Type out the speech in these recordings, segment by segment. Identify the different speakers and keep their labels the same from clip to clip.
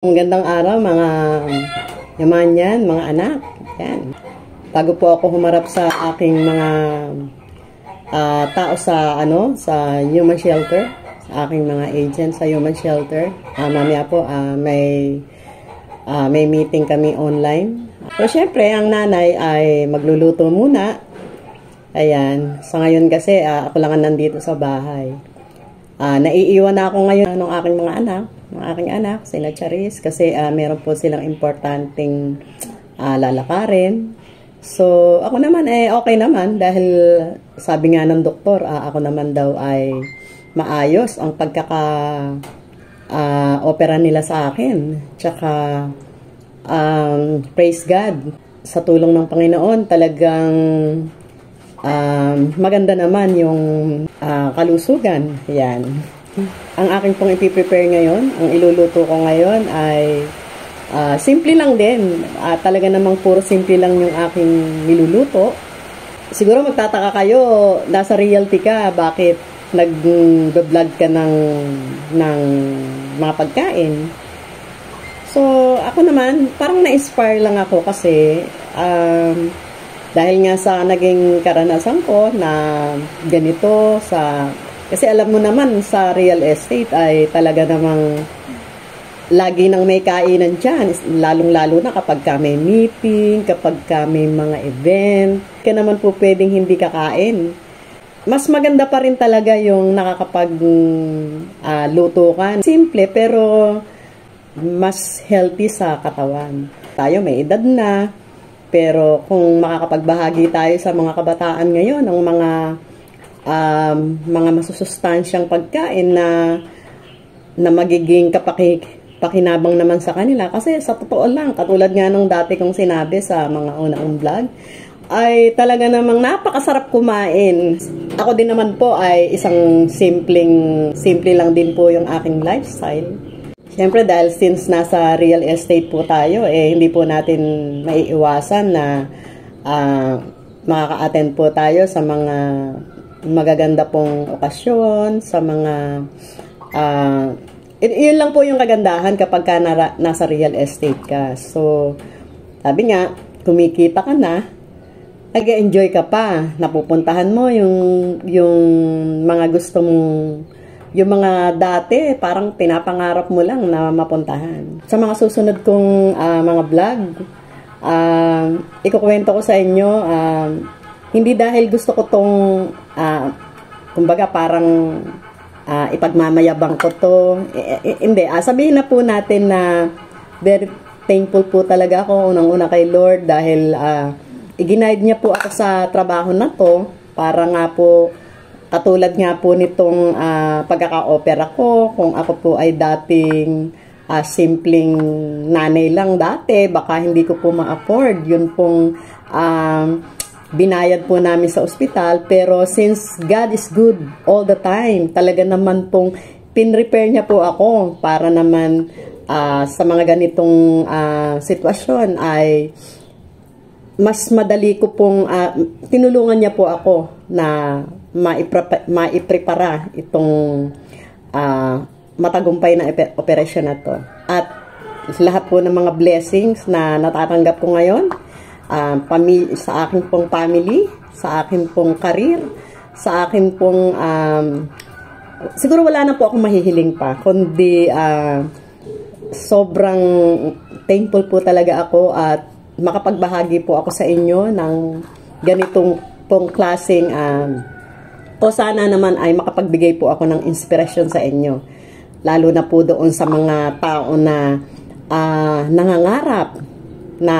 Speaker 1: Magandang araw mga yamanyan, mga anak. Yan. Bago po ako humarap sa aking mga tao sa sa human shelter, sa aking mga agent sa human shelter. Mamaya po may meeting kami online. So syempre, ang nanay ay magluluto muna. Ayan. Sa ngayon kasi ako lang nandito sa bahay. Naiiwan na ako ngayon ng aking mga anak, sina Charis, kasi meron po silang importanteng lalakarin. So, ako naman okay naman dahil sabi nga ng doktor, ako naman daw ay maayos ang opera nila sa akin. Tsaka, praise God, sa tulong ng Panginoon, talagang maganda naman yung kalusugan. Yan. Ang aking pong ipiprepare ngayon, ang iluluto ko ngayon ay simple lang din. Talaga namang puro simple lang yung aking niluluto. Siguro magtataka kayo, nasa realty ka, bakit nag-vlog ka ng mga pagkain. So, ako naman, parang na-inspire lang ako kasi dahil nga sa naging karanasan ko na ganito kasi alam mo naman sa real estate ay talaga namang lagi nang may kainan dyan, lalong-lalo na kapag ka may meeting, kapag ka may mga event, ka naman po pwedeng hindi kakain. Mas maganda pa rin talaga yung luto ka. Simple pero mas healthy sa katawan. Tayo may edad na, pero kung makakapagbahagi tayo sa mga kabataan ngayon ng mga masusustansyang pagkain na magiging pakinabang naman sa kanila. Kasi sa totoo lang, katulad nga nung dati kong sinabi sa mga unang vlog, ay talaga namang napakasarap kumain. Ako din naman po ay isang simple lang din po yung aking lifestyle. Siyempre dahil since nasa real estate po tayo, hindi po natin maiiwasan na makaka-attend po tayo sa mga magaganda pong okasyon, sa mga yun lang po yung kagandahan kapag ka nasa real estate ka. So, sabi nga, kumikita ka na, nag-enjoy ka pa, napupuntahan mo yung mga gusto mong, yung mga dati, parang pinapangarap mo lang na mapuntahan. Sa mga susunod kong mga vlog, ikukwento ko sa inyo, hindi dahil gusto ko tong, kumbaga parang ipagmamayabang ko to. Hindi, sabihin na po natin na very thankful po talaga ako unang-una kay Lord dahil i-guide niya po ako sa trabaho na to para nga po, katulad nga po nitong pagkaka-opera ko, kung ako po ay dating simpleng nanay lang dati, baka hindi ko po ma-afford. Yun pong binayad po namin sa ospital, pero since God is good all the time, talaga naman pong pinrepair niya po ako para naman sa mga ganitong sitwasyon ay mas madali ko pong tinulungan niya po ako na maiprepara itong matagumpay na operasyon na to. At lahat po ng mga blessings na natatanggap ko ngayon, sa akin pong family, sa akin pong career, sa akin pong siguro wala na po akong mahihiling pa, kundi sobrang thankful po talaga ako at makapagbahagi po ako sa inyo ng ganitong pong klaseng o sana naman ay makapagbigay po ako ng inspirasyon sa inyo, lalo na po doon sa mga tao na nangangarap na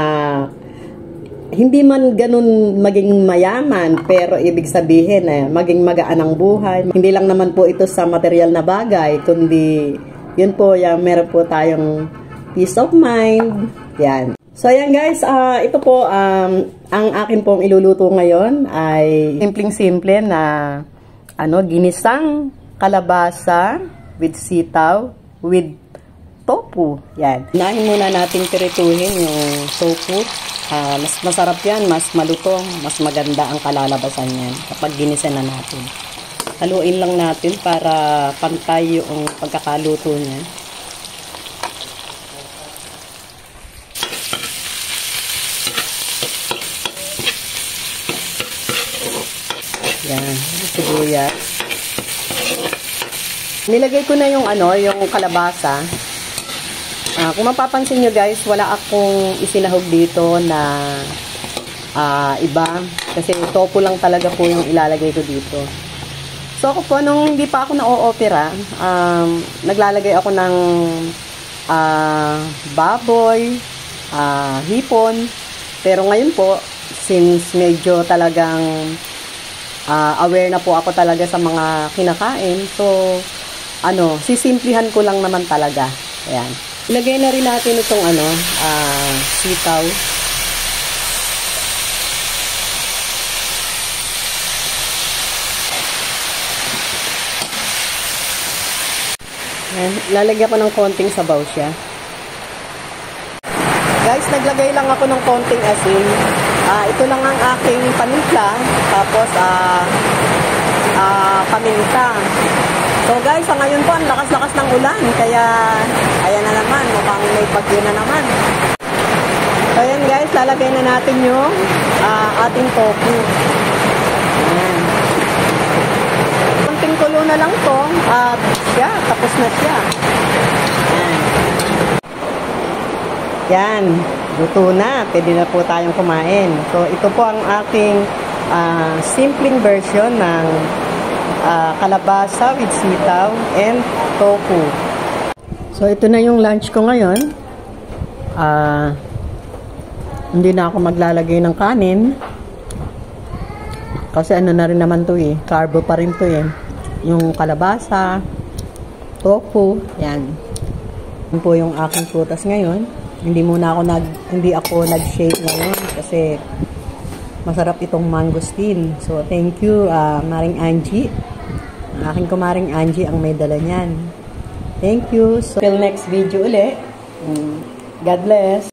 Speaker 1: hindi man ganun maging mayaman, pero ibig sabihin maging magaan ang buhay. Hindi lang naman po ito sa material na bagay, kundi yun po, meron po tayong peace of mind. Yan. So ayan guys, ito po ang akin pong iluluto ngayon ay simpleng-simple na ginisang kalabasa with sitaw with tofu. Yan. Unahin muna natin pirituhin yung tofu. Mas masarap yan, mas malutong, mas maganda ang kalalabasan yan kapag ginisa na natin. Haluin lang natin para pantay yung pagkakaluto niya. sibuyas. Nilagay ko na yung yung kalabasa. Kung mapapansin nyo guys, wala akong isinahog dito na iba. Kasi tofu lang talaga po yung ilalagay ko dito. So ako po, nung hindi pa ako na-o-opera, naglalagay ako ng baboy, hipon. Pero ngayon po, since medyo talagang aware na po ako talaga sa mga kinakain, so sisimplihan ko lang naman talaga. Ayan. Ilagay na rin natin itong sitaw. Ayan. Lalagyan ko ng konting sabaw siya. Guys, naglagay lang ako ng konting asin. Ito lang ang aking panimpla. Tapos, paminta. So guys, ngayon po, ang lakas-lakas ng ulan. Kaya, ayan na naman. Mukhang may bagyo na naman. So ayan guys, lalagay na natin yung ating tofu. Ayan. Konting kulo na lang to. At tapos na siya. Ayan. Yan, luto na. Pwede na po tayong kumain. So, ito po ang aking simpleng version ng kalabasa with sitaw and tofu. So, ito na yung lunch ko ngayon. Hindi na ako maglalagay ng kanin. Kasi na rin naman to carbo pa rin to Yung kalabasa, tofu, yan. Yan po yung aking prutas ngayon. Hindi ako nag-shake ngayon kasi masarap itong mangosteen. So, thank you, Maring Angie. Aking kumaring Angie ang may dala niyan. Thank you. So, till next video ulit. God bless.